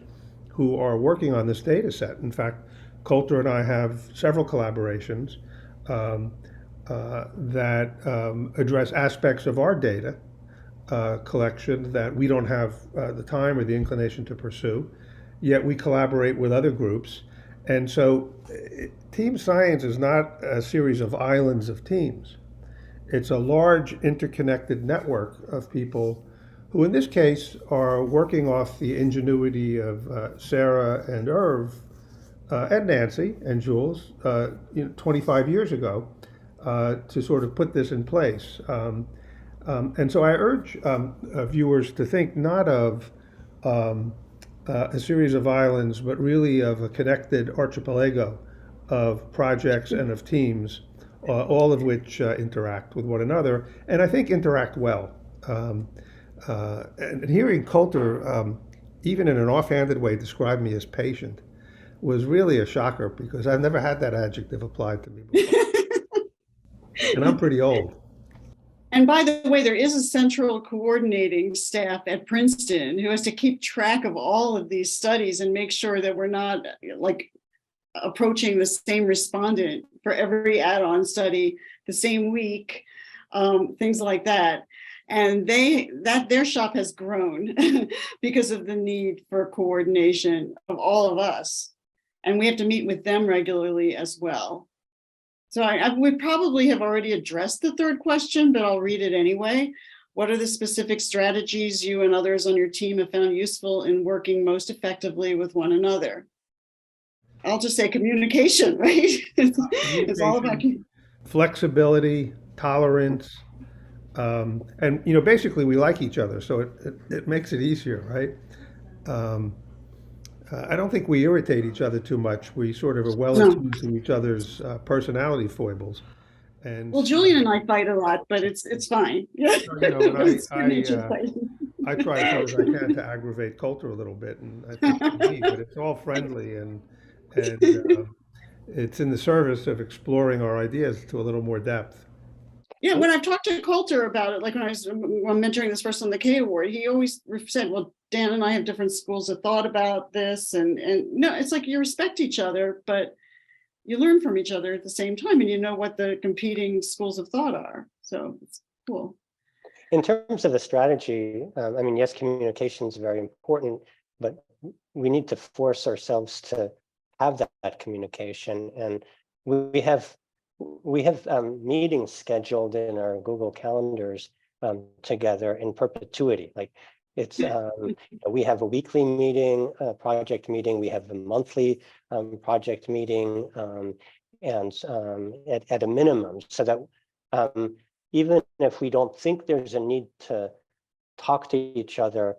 Speaker 4: who are working on this data set. In fact, Coulter and I have several collaborations that address aspects of our data collection that we don't have the time or the inclination to pursue, yet we collaborate with other groups. And so team science is not a series of islands of teams. It's a large interconnected network of people who in this case are working off the ingenuity of Sarah and Irv and Nancy and Jules 25 years ago to sort of put this in place. And so I urge viewers to think not of a series of islands, but really of a connected archipelago of projects and of teams, all of which interact with one another, and I think interact well. And hearing Coulter, even in an offhanded way, describe me as patient was really a shocker because I've never had that adjective applied to me before. And I'm pretty old.
Speaker 3: And by the way, there is a central coordinating staff at Princeton who has to keep track of all of these studies and make sure that we're not like approaching the same respondent for every add-on study the same week, things like that. And their shop has grown because of the need for coordination of all of us. And we have to meet with them regularly as well. So we probably have already addressed the third question, but I'll read it anyway. What are the specific strategies you and others on your team have found useful in working most effectively with one another? I'll just say communication, right? It's all about
Speaker 4: flexibility, tolerance, and basically we like each other, so it makes it easier, right? I don't think we irritate each other too much. We sort of are well attuned to each other's personality foibles. And
Speaker 3: well, Julien and I fight a lot, but it's fine. Yeah.
Speaker 4: I try as hard as I can to aggravate Coulter a little bit, and I think it's me, but it's all friendly and it's in the service of exploring our ideas to a little more depth.
Speaker 3: Yeah, when I've talked to Coulter about it, like when I'm mentoring this person on the K Award, he always said, well, Dan and I have different schools of thought about this. And no, it's like you respect each other, but you learn from each other at the same time and you know what the competing schools of thought are. So it's cool.
Speaker 6: In terms of the strategy, yes, communication is very important, but we need to force ourselves to have that communication. And we have meetings scheduled in our Google calendars together in perpetuity. Like it's we have a weekly meeting, project meeting. We have a monthly project meeting, and at a minimum, so that even if we don't think there's a need to talk to each other,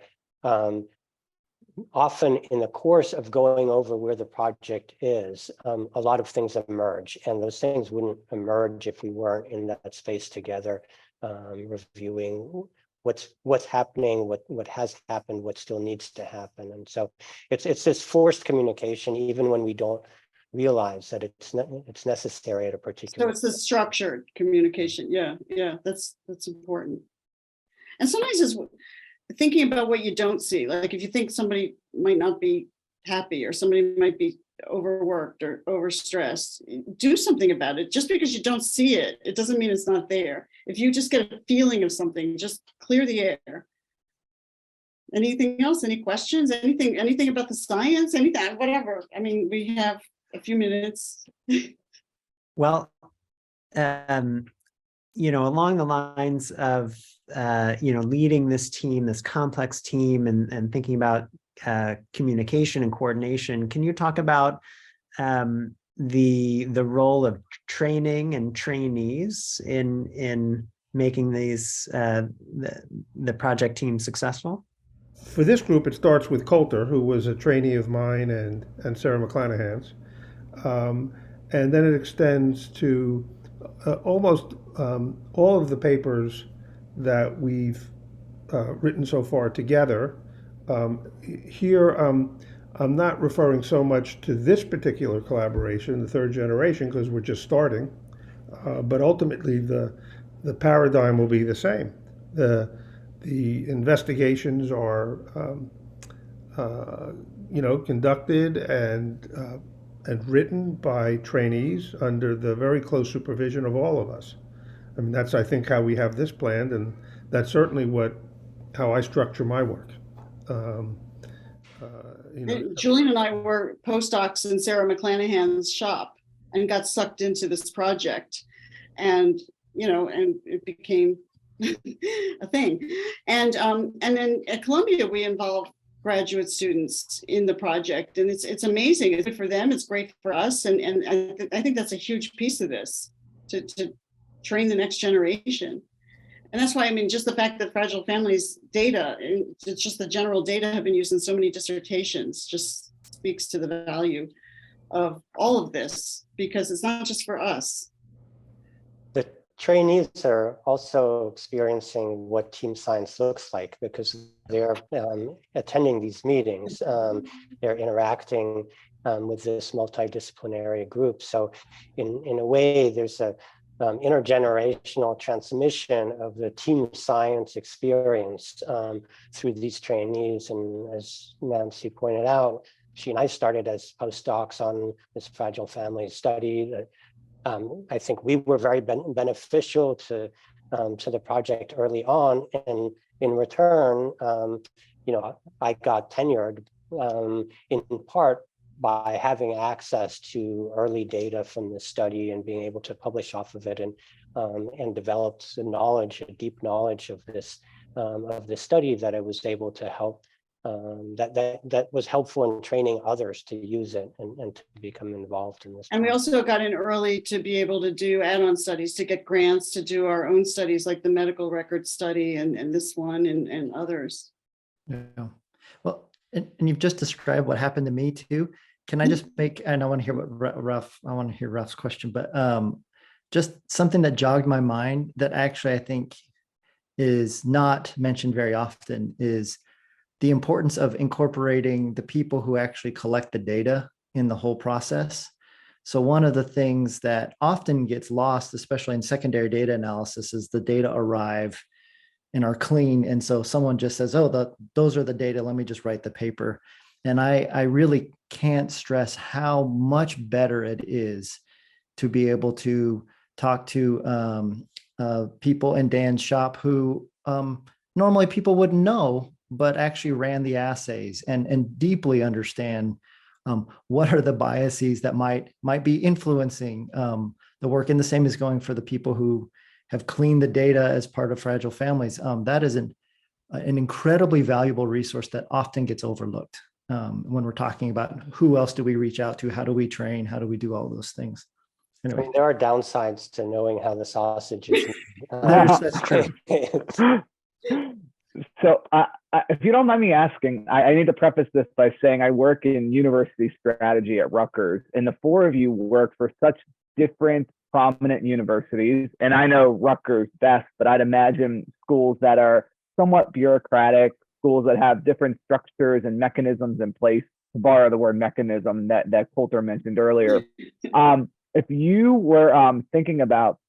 Speaker 6: often in the course of going over where the project is, a lot of things emerge, and those things wouldn't emerge if we weren't in that space together, reviewing what's happening, what has happened, what still needs to happen. And so it's this forced communication, even when we don't realize that it's necessary at a particular.
Speaker 3: So it's the structured communication. Yeah, that's important. And sometimes it's thinking about what you don't see. Like if you think somebody might not be happy or somebody might be overworked or overstressed, do something about it. Just because you don't see it, it doesn't mean it's not there. If you just get a feeling of something, just clear the air. Anything else? Any questions? Anything about the science? Anything, whatever. I mean, we have a few minutes.
Speaker 1: Well, along the lines of, leading this team, this complex team, and thinking about communication and coordination, can you talk about the role of training and trainees in making these the project team successful?
Speaker 4: For this group, it starts with Coulter, who was a trainee of mine and Sarah McClanahan's. And then it extends to almost all of the papers that we've written so far together. Here, I'm not referring so much to this particular collaboration, the third generation, because we're just starting, but ultimately the paradigm will be the same. The investigations are conducted and written by trainees under the very close supervision of all of us. I mean, that's, I think, how we have this planned, and that's certainly how I structure my work.
Speaker 3: Julien and I were postdocs in Sarah McClanahan's shop and got sucked into this project, and it became a thing. And then at Columbia, we involved graduate students in the project, and it's amazing. It's good for them, it's great for us, and I think that's a huge piece of this, to train the next generation. And that's why, I mean, just the fact that Fragile Families data, it's just the general data, have been used in so many dissertations, just speaks to the value of all of this, because it's not just for us.
Speaker 6: The trainees are also experiencing what team science looks like, because they're attending these meetings, they're interacting with this multidisciplinary group. So in a way, there's a intergenerational transmission of the team science experience through these trainees. And as Nancy pointed out, she and I started as postdocs on this Fragile Families study. I think we were very beneficial to the project early on, and in return, I got tenured in part by having access to early data from the study and being able to publish off of it, and developed the knowledge, a deep knowledge of this study that I was able to help. That was helpful in training others to use it and to become involved in this.
Speaker 3: And we also got in early to be able to do add-on studies, to get grants to do our own studies, like the medical record study and this one and others.
Speaker 5: Yeah. Well, and you've just described what happened to me too. Can I just make, and I want to hear Ralph's question, but just something that jogged my mind that actually I think is not mentioned very often is the importance of incorporating the people who actually collect the data in the whole process. So one of the things that often gets lost, especially in secondary data analysis, is the data arrive and are clean. And so someone just says, oh, those are the data, let me just write the paper. And I really can't stress how much better it is to be able to talk to people in Dan's shop who normally people wouldn't know, but actually ran the assays and deeply understand what are the biases that might be influencing the work. And the same is going for the people who have cleaned the data as part of Fragile Families. That is an incredibly valuable resource that often gets overlooked when we're talking about who else do we reach out to, how do we train, how do we do all those things. Anyway.
Speaker 6: I mean, there are downsides to knowing how the sausage is.
Speaker 5: That's true.
Speaker 2: So if you don't mind me asking, I need to preface this by saying I work in university strategy at Rutgers, and the four of you work for such different prominent universities. And I know Rutgers best, but I'd imagine schools that are somewhat bureaucratic, schools that have different structures and mechanisms in place, to borrow the word mechanism that Coulter mentioned earlier. If you were thinking about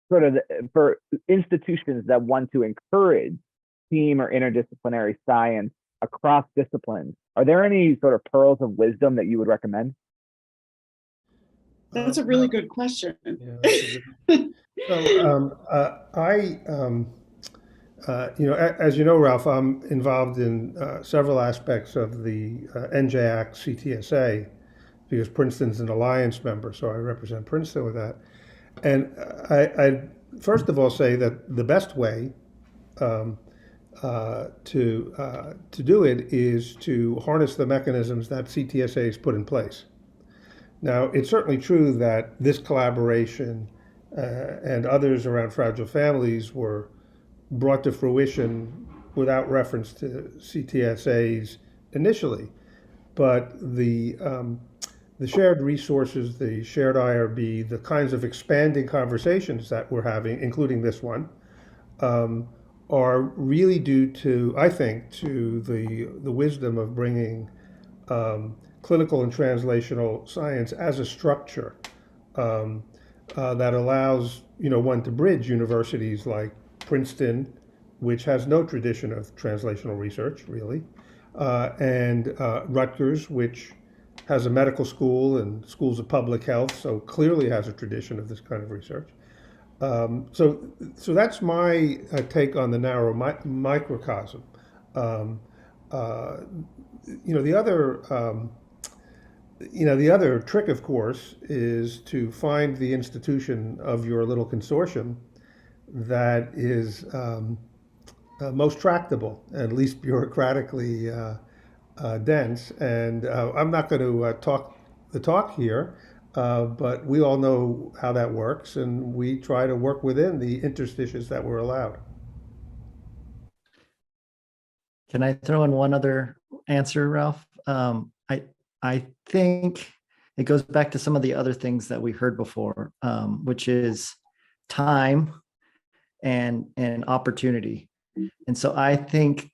Speaker 2: sort of for institutions that want to encourage team or interdisciplinary science across disciplines, are there any sort of pearls of wisdom that you would recommend?
Speaker 3: That's a really good question.
Speaker 4: Yeah, so as you know, Ralph, I'm involved in several aspects of the NJAC CTSA because Princeton's an alliance member, so I represent Princeton with that. And I first of all say that the best way to do it is to harness the mechanisms that CTSA has put in place. Now, it's certainly true that this collaboration and others around fragile families were brought to fruition without reference to CTSAs initially, but the shared resources, the shared IRB, the kinds of expanding conversations that we're having, including this one, are really due to, I think, to the wisdom of bringing clinical and translational science as a structure that allows one to bridge universities like Princeton, which has no tradition of translational research really, and Rutgers, which has a medical school and schools of public health, so clearly has a tradition of this kind of research. So that's my take on the narrow microcosm. The other trick, of course, is to find the institution of your little consortium that is most tractable and least bureaucratically dense. And I'm not going to talk the talk here, but we all know how that works, and we try to work within the interstices that we're allowed.
Speaker 5: Can I throw in one other answer, Ralph? I think it goes back to some of the other things that we heard before, which is time and opportunity. And so I think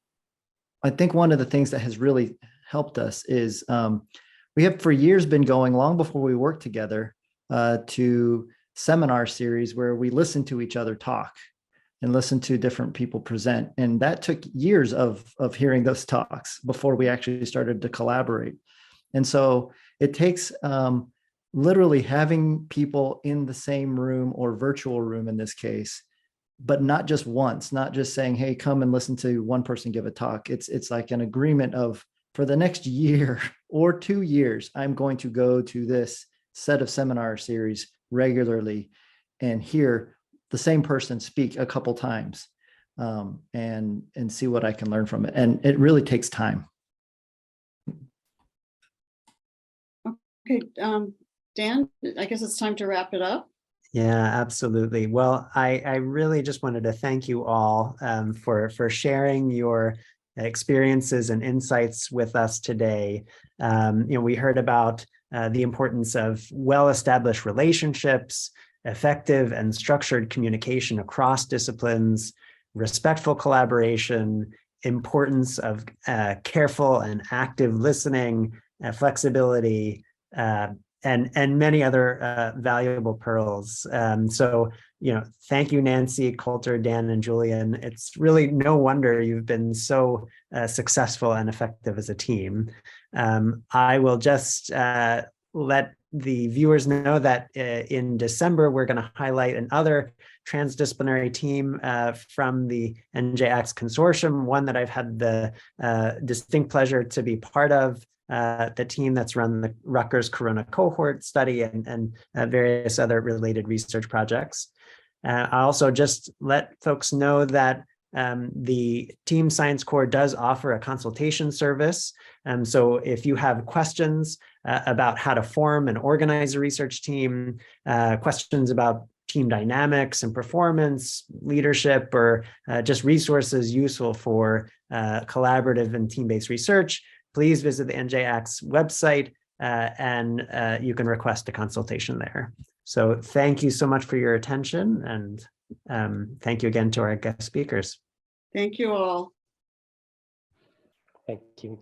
Speaker 5: one of the things that has really helped us is we have for years been going, long before we worked together, to seminar series where we listen to each other talk and listen to different people present. And that took years of hearing those talks before we actually started to collaborate. And so it takes literally having people in the same room or virtual room in this case, but not just once, not just saying, hey, come and listen to one person give a talk. It's like an agreement of, for the next year or 2 years, I'm going to go to this set of seminar series regularly and hear the same person speak a couple times and see what I can learn from it. And it really takes time.
Speaker 3: Okay, Dan, I guess it's time to wrap it up.
Speaker 1: Yeah, absolutely. Well, I really just wanted to thank you all for sharing your experiences and insights with us today. We heard about the importance of well-established relationships, effective and structured communication across disciplines, respectful collaboration, importance of careful and active listening, flexibility, and many other valuable pearls. So, thank you, Nancy, Coulter, Dan, and Julien. It's really no wonder you've been so successful and effective as a team. I will just let the viewers know that in December, we're going to highlight another transdisciplinary team from the NJAX Consortium, one that I've had the distinct pleasure to be part of. The team that's run the Rutgers Corona Cohort study and various other related research projects. I also just let folks know that the Team Science Corps does offer a consultation service. So if you have questions about how to form and organize a research team, questions about team dynamics and performance, leadership, or just resources useful for collaborative and team-based research, please visit the NJAC's website and you can request a consultation there. So thank you so much for your attention, and thank you again to our guest speakers.
Speaker 3: Thank you all.
Speaker 6: Thank you.